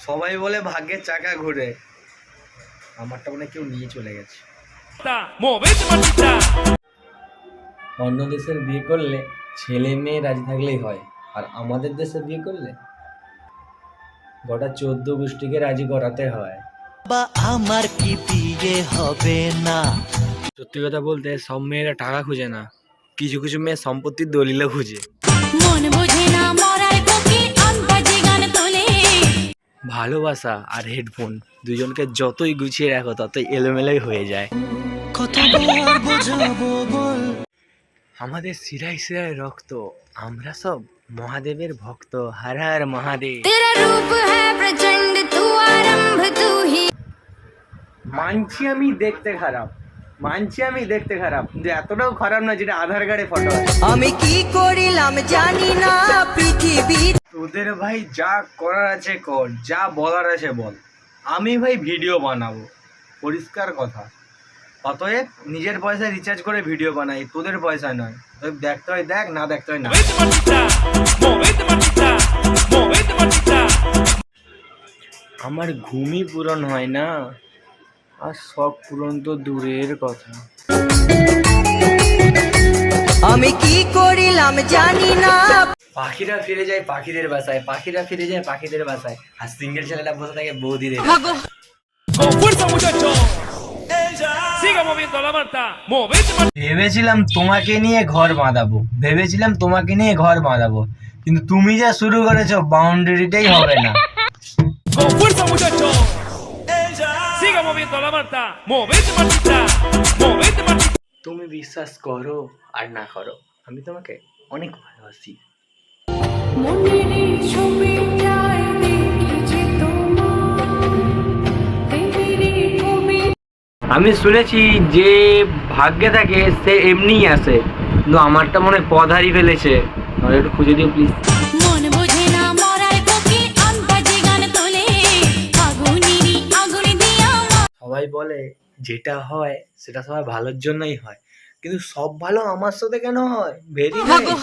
সবাই বলে ভাগ্যের চাকা ঘুরে, আমারটা মনে কেউ নিয়ে চলে গেছে। অন্য দেশের বিয়ে করলে ছেলে মেয়ে রাজি থাকলেই হয়, আর আমাদের দেশে বিয়ে করলে গোটা 14 গোষ্ঠীকে রাজি করাতে হয়। বা আমার কি বিয়ে হবে না? সত্যি কথা বলতে সব মেয়েরা টাকা খুঁজে না, কিছু কিছু মেয়ে সম্পত্তির দলিলও খুঁজে। মন বোঝে না মরার কোকি আনবাজে গান তোলে। ভালোবাসা আর হেডফোন দুজনকে যতই গুছিয়ে রাখো ততই এলোমেলোই হয়ে যায়। কতবার বোঝাবো বল? আমাদের শিরায় শিরায় রক্ত, আমরা সব মহাদেবের ভক্ত। হর হর মহাদেব। তেরা রূপ হ্যায় প্রচন্ড, তু আরম্ভ তু হি। মানছি আমি দেখতে খারাপ, মানছি আমি দেখতে খারাপ, কিন্তু এতটাও খারাপ না যেটা আধার কার্ডে ফটো আছে। আমি কি করিলাম জানি না পৃথিবী। তোদের ভাই যা করার আছে কর, যা বলার আছে বল, আমি ভাই ভিডিও বানাবো, পরিষ্কার কথা। অতএব নিজের পয়সায় রিচার্জ করে ভিডিও বানাই, তোদের পয়সা নয়। তোদের দেখতে হয় দেখ, না দেখতে হয় না। আমার ঘুমই পূরণ হয় না, আর সব পূরণ তো দূরের কথা। আমি কি করিলাম জানি না। পাখিরা ফিরে যায় পাখিদের বাসায়, পাখিরা ফিরে যায় পাখিদের বাসায়, আর সিঙ্গেল ছেলেটা বসে থাকে বৌদিদের। ভেবেছিলাম তোমাকে নিয়ে ঘর বাঁধাবো, ভেবেছিলাম তোমাকে নিয়ে ঘর বাঁধাবো, কিন্তু তুমি যা শুরু করেছো বাউন্ডারিটাই হবে না। তুমি বিশ্বাস করো আর না করো, আমি তোমাকে অনেক ভালোবাসি। মনের ছবি যায় দেখি তোমার, প্রেমের কবি। আমি শুনেছি যে ভাগ্যে থাকে সে এমনিই আসে, কিন্তু আমারটা মনে হয় পথ হারিয়ে ফেলেছে, তাহলে একটু খুঁজে দিও প্লিজ। মন বোঝে না মরার কোকি আনবাজে গান তোলে। আগুনেরই আগুন দিয়া। সবাই বলে যেটা হয় সেটা সবার ভালোর জন্যই হয়, কিন্তু সব ভালো আমার সাথে কেন হয়? Very nice.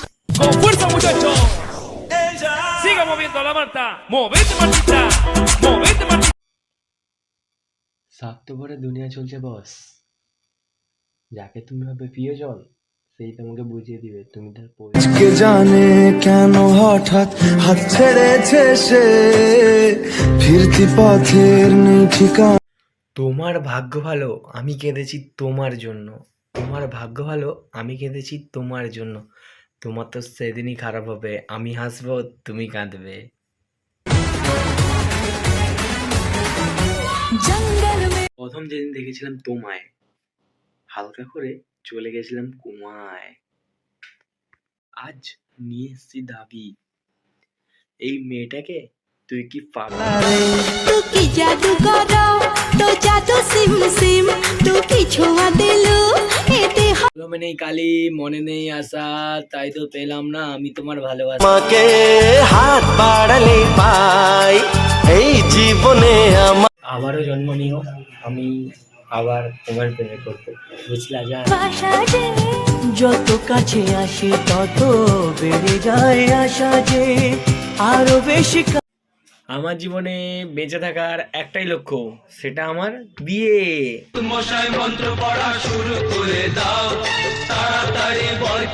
স্বার্থপরে দুনিয়া চলছে বস, যাকে তুমি ভাবে প্রিয়জন সেই তোমাকে বুঝিয়ে দিবে তুমি তার প্রয়োজন। কে জানে কেন হঠাৎ হাত ছেড়েছে সে, ফিরতি পথের নেই ঠিকানা। তোমার ভাগ্য ভালো আমি কেঁদেছি তোমার জন্য, তোমার ভাগ্য ভালো আমি কেঁদেছি তোমার জন্য। তোমার তো সেদিনই খারাপ হবে, আমি হাসবো তুমি কাঁদবে। জঙ্গল মে প্রথম যেদিন দেখেছিলাম তোমায়, হালকা করে চলে গেছিলাম কুমায়। আজ নিয়ে এসছি দাবি, এই মেয়েটাকে তুই কি পাবি? তু কি জাদু করো, তো জাদু সিম সিম, তু কি ছোঁয়া দিলু এতে। কলমে নেই কালি, মনে নেই আশা, তাই তো পেলাম না আমি তোমার ভালোবাসা। আমাকে হাত বাড়ালে পাই এই জীবনে আমার। আবারও জন্ম নিও, আমি আবার তোমার প্রেমে করবো, বুঝলা যা। বাসা যে যত কাছে আসে তত বেড়ে যায় আশা যে আরো বেশি। আমার জীবনে বেঁচে থাকার একটাই লক্ষ্য, সেটা আমার বিয়ে। মশাই মন্ত্র পড়া শুরু করে দাও, তাড়াতাড়ি বরকে